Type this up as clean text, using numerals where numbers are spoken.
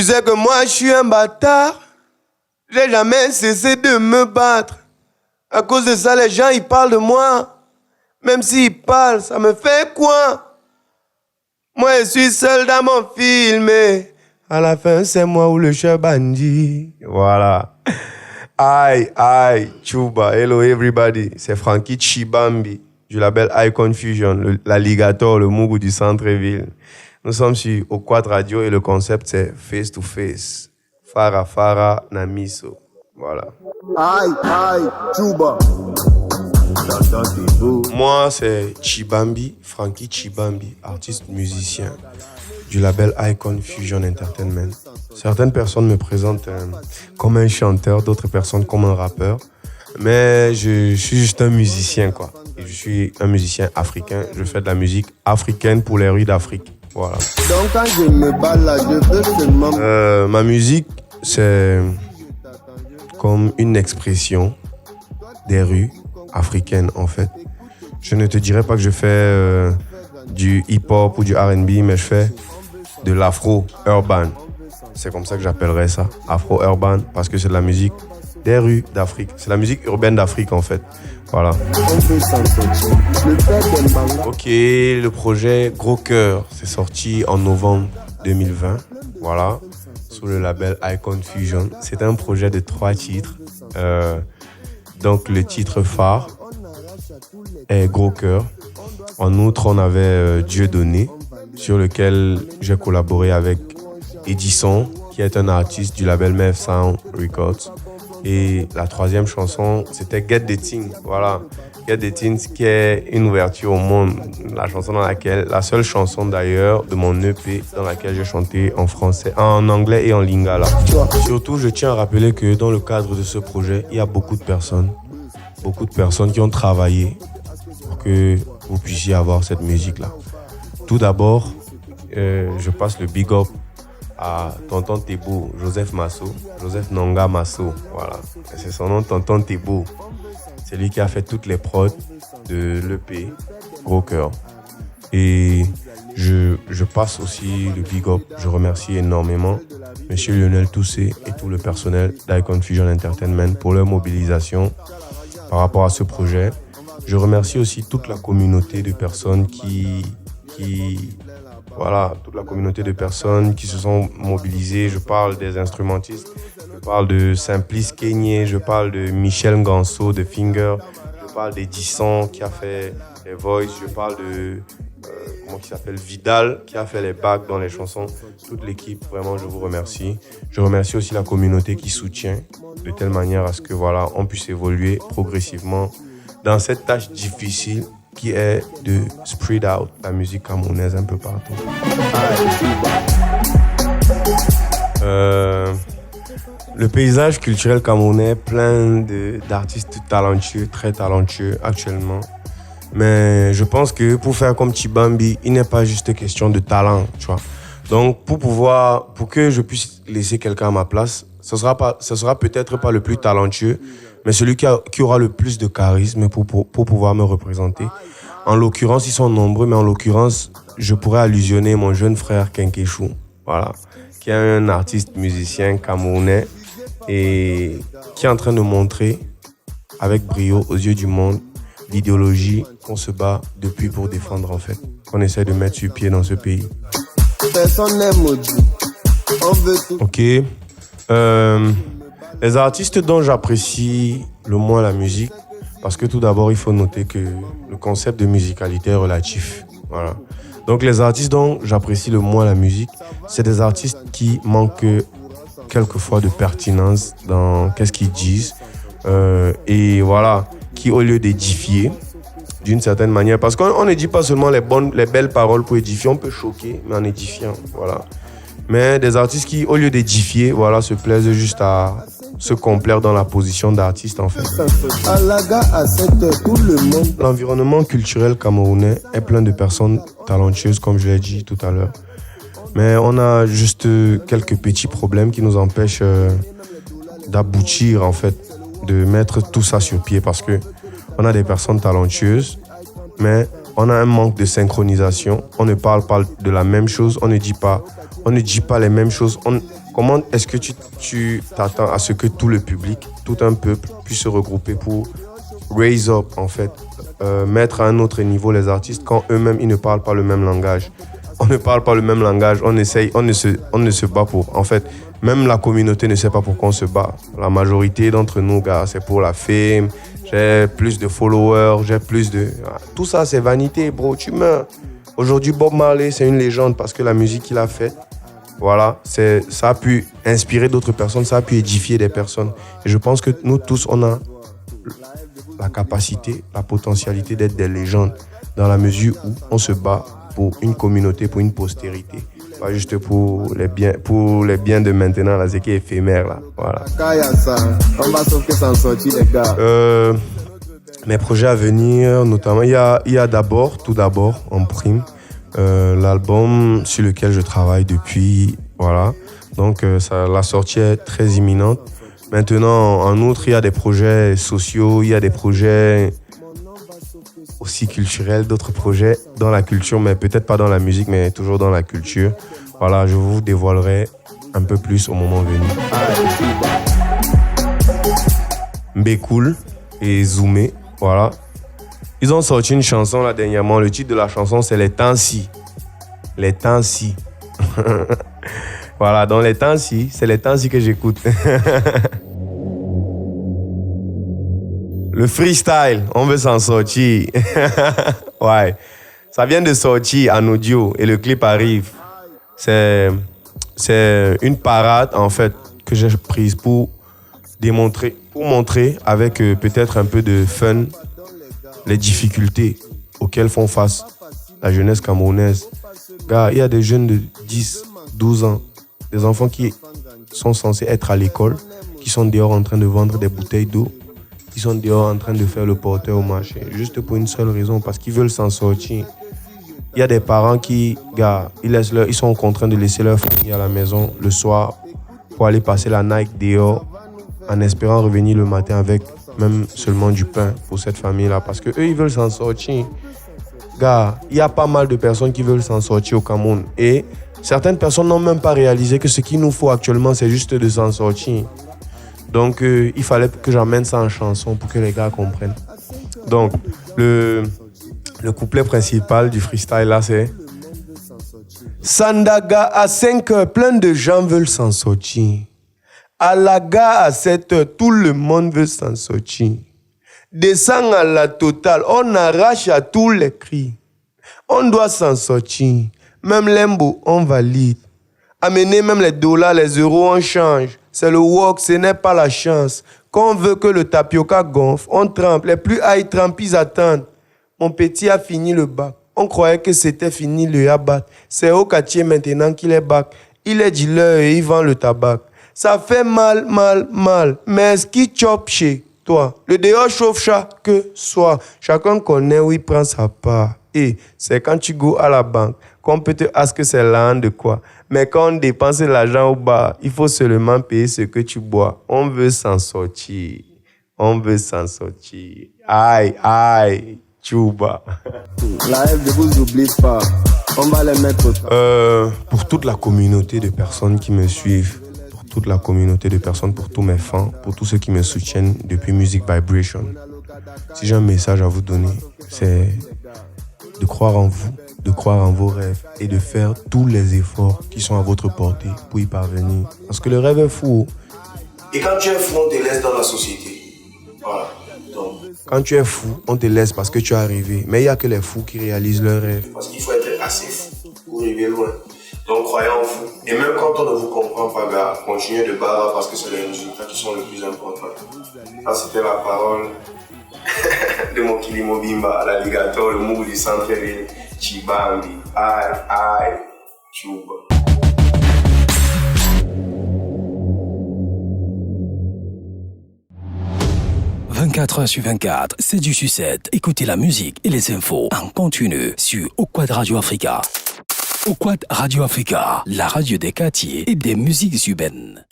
Tu sais que moi, je suis un bâtard. J'ai jamais cessé de me battre. À cause de ça, les gens, ils parlent de moi. Même s'ils parlent, ça me fait quoi? Moi, je suis seul dans mon film. Et à la fin, c'est moi ou le chef bandit. Voilà. Aïe, Chuba. Hello, everybody. C'est Frankie Chibambi du label Icon Fusion, l'alligator, le Mougou du centre-ville. Nous sommes sur Okwat Radio et le concept, c'est Face to Face. Fara Fara Namiso. Voilà. Aïe, Chuba. Moi, c'est Chibambi, Frankie Chibambi, artiste musicien du label Icon Fusion Entertainment. Certaines personnes me présentent comme un chanteur, d'autres personnes comme un rappeur. Mais je suis juste un musicien, quoi. Et je suis un musicien africain. Je fais de la musique africaine pour les rues d'Afrique. Voilà. Donc quand je me balade, je veux seulement... Ma musique, c'est comme une expression des rues africaines, en fait. Je ne te dirais pas que je fais du hip-hop ou du R&B, mais je fais de l'afro-urban. C'est comme ça que j'appellerais ça, afro-urban, parce que c'est de la musique des rues d'Afrique. C'est la musique urbaine d'Afrique, en fait. Voilà. Ok, le projet Gros Cœur, c'est sorti en novembre 2020. Voilà, sous le label Icon Fusion. C'est un projet de 3 titres. Donc, le titre phare est Gros Cœur. En outre, on avait Dieu donné, sur lequel j'ai collaboré avec Edison, qui est un artiste du label Mev Sound Records. Et la 3e chanson, c'était Get the Thing. Voilà, Get the Things, qui est une ouverture au monde. La chanson dans laquelle, la seule chanson d'ailleurs de mon EP dans laquelle j'ai chanté en français, en anglais et en lingala. Surtout, je tiens à rappeler que dans le cadre de ce projet, il y a beaucoup de personnes qui ont travaillé pour que vous puissiez avoir cette musique-là. Tout d'abord, je passe le big up à Tonton Tebo, Joseph Nonga Masso, voilà. C'est son nom, Tonton Tebo. C'est lui qui a fait toutes les prods de l'EP Gros Cœur. Et je passe aussi le big up. Je remercie énormément Monsieur Lionel Toussé et tout le personnel d'Icon Fusion Entertainment pour leur mobilisation par rapport à ce projet. Je remercie aussi toute la communauté de personnes toute la communauté de personnes qui se sont mobilisées. Je parle des instrumentistes, je parle de Simplice Kenyé, je parle de Michel Nganso de Finger, je parle d'Edison qui a fait les voices, je parle de Vidal qui a fait les bacs dans les chansons. Toute l'équipe, vraiment, je vous remercie. Je remercie aussi la communauté qui soutient de telle manière à ce que on puisse évoluer progressivement dans cette tâche difficile qui est de spread out la musique camerounaise un peu partout. Le paysage culturel camerounais est plein d'artistes talentueux, très talentueux actuellement. Mais je pense que pour faire comme Chibambi, il n'est pas juste question de talent, tu vois. Donc pour que je puisse laisser quelqu'un à ma place, ce sera peut-être pas le plus talentueux, mais celui qui aura le plus de charisme pour pouvoir me représenter. En l'occurrence, ils sont nombreux, mais en l'occurrence, je pourrais allusionner mon jeune frère Kenkeshou, voilà, qui est un artiste musicien camerounais et qui est en train de montrer avec brio aux yeux du monde l'idéologie qu'on se bat depuis pour défendre, en fait, qu'on essaie de mettre sur pied dans ce pays. Personne n'est maudit. On veut tout. Ok. Les artistes dont j'apprécie le moins la musique, parce que tout d'abord, il faut noter que le concept de musicalité est relatif. Voilà. Donc, les artistes dont j'apprécie le moins la musique, c'est des artistes qui manquent quelquefois de pertinence dans qu'est-ce qu'ils disent. Et voilà, qui au lieu d'édifier, d'une certaine manière, parce qu'on ne dit pas seulement les belles paroles pour édifier, on peut choquer, mais en édifiant, voilà. Mais des artistes qui, au lieu d'édifier, voilà, se plaisent juste à se complaire dans la position d'artiste, en fait. L'environnement culturel camerounais est plein de personnes talentueuses, comme je l'ai dit tout à l'heure. Mais on a juste quelques petits problèmes qui nous empêchent d'aboutir, en fait, de mettre tout ça sur pied, parce que on a des personnes talentueuses, mais on a un manque de synchronisation. On ne parle pas de la même chose. On ne dit pas les mêmes choses. Comment est-ce que tu t'attends à ce que tout le public, tout un peuple puisse se regrouper pour raise up, en fait, mettre à un autre niveau les artistes quand eux-mêmes, ils ne parlent pas le même langage. On ne parle pas le même langage, on ne se bat pour. En fait, même la communauté ne sait pas pourquoi on se bat. La majorité d'entre nous, gars, c'est pour la fame. J'ai plus de followers, j'ai plus de... Tout ça, c'est vanité, bro, tu meurs. Aujourd'hui, Bob Marley, c'est une légende parce que la musique qu'il a faite, voilà, ça a pu inspirer d'autres personnes, ça a pu édifier des personnes. Et je pense que nous tous, on a la capacité, la potentialité d'être des légendes dans la mesure où on se bat pour une communauté, pour une postérité. Pas juste pour les biens de maintenant, là, c'est qui est éphémère, là. Voilà. On va sauf que s'en sortir, les gars. Mes projets à venir, notamment, il y a tout d'abord, en prime, l'album sur lequel je travaille depuis, voilà. Donc, la sortie est très imminente. Maintenant, en outre, il y a des projets sociaux, il y a des projets aussi culturels, d'autres projets dans la culture, mais peut-être pas dans la musique, mais toujours dans la culture. Voilà, je vous dévoilerai un peu plus au moment venu. Mbécool et Zoomé, voilà. Ils ont sorti une chanson là dernièrement. Le titre de la chanson, c'est Les temps-ci. Les temps-ci. Voilà, dans les temps-ci, c'est les temps-ci que j'écoute. Le freestyle, on veut s'en sortir. Ouais, ça vient de sortir en audio et le clip arrive. C'est une parade en fait que j'ai prise pour montrer avec peut-être un peu de fun les difficultés auxquelles font face la jeunesse camerounaise. Gars, il y a des jeunes de 10, 12 ans, des enfants qui sont censés être à l'école, qui sont dehors en train de vendre des bouteilles d'eau, qui sont dehors en train de faire le porteur au marché, juste pour une seule raison, parce qu'ils veulent s'en sortir. Il y a des parents qui, gars, ils sont contraints de laisser leur famille à la maison le soir pour aller passer la Nike dehors en espérant revenir le matin avec même seulement du pain pour cette famille-là, parce qu'eux, ils veulent s'en sortir. Gars, il y a pas mal de personnes qui veulent s'en sortir au Cameroun et certaines personnes n'ont même pas réalisé que ce qu'il nous faut actuellement, c'est juste de s'en sortir. Donc, il fallait que j'emmène ça en chanson pour que les gars comprennent. Donc, le couplet principal du freestyle, là, c'est Sandaga à 5 heures, plein de gens veulent s'en sortir. À la gare à 7 heures, tout le monde veut s'en sortir. Descend à la totale, on arrache à tous les cris. On doit s'en sortir. Même l'embo, on valide. Amener même les dollars, les euros, on change. C'est le work, ce n'est pas la chance. Quand on veut que le tapioca gonfle, on trempe. Les plus high trempes, ils attendent. Mon petit a fini le bac. On croyait que c'était fini le yabat. C'est au quartier maintenant qu'il est bac. Il est dealer et il vend le tabac. Ça fait mal, mal, mal. Mais ce qui chope chez toi, le dehors chauffe chaque soir. Chacun connaît où il prend sa part. Et c'est quand tu go à la banque qu'on peut te dire que c'est l'argent de quoi. Mais quand on dépense l'argent au bar, il faut seulement payer ce que tu bois. On veut s'en sortir. On veut s'en sortir. Aïe, aïe, Tchouba. La F ne vous oublie pas. On va les mettre au pour toute la communauté de personnes qui me suivent, pour toute la communauté de personnes, pour tous mes fans, pour tous ceux qui me soutiennent depuis Music Vibration, si j'ai un message à vous donner, c'est de croire en vous, de croire en vos rêves et de faire tous les efforts qui sont à votre portée pour y parvenir. Parce que le rêve est fou. Et quand tu es fou, on te laisse dans la société. Voilà. Donc, quand tu es fou, on te laisse parce que tu as rêvé. Mais il n'y a que les fous qui réalisent leurs rêves. Parce qu'il faut être assez fou pour arriver loin. Donc croyez en vous. Et même quand on ne vous comprend pas, gars, continuez de barrer parce que c'est les résultats qui sont les plus importants. Ça, c'était la parole de mon Kilimobimba, l'alligator, le mou du centre-ville, Chibambi, aïe, aïe, Tchouba. 24h/24, c'est du sucette. Écoutez la musique et les infos en continu sur Okwad Radio Africa. Okwad Radio Africa, la radio des quartiers et des musiques urbaines.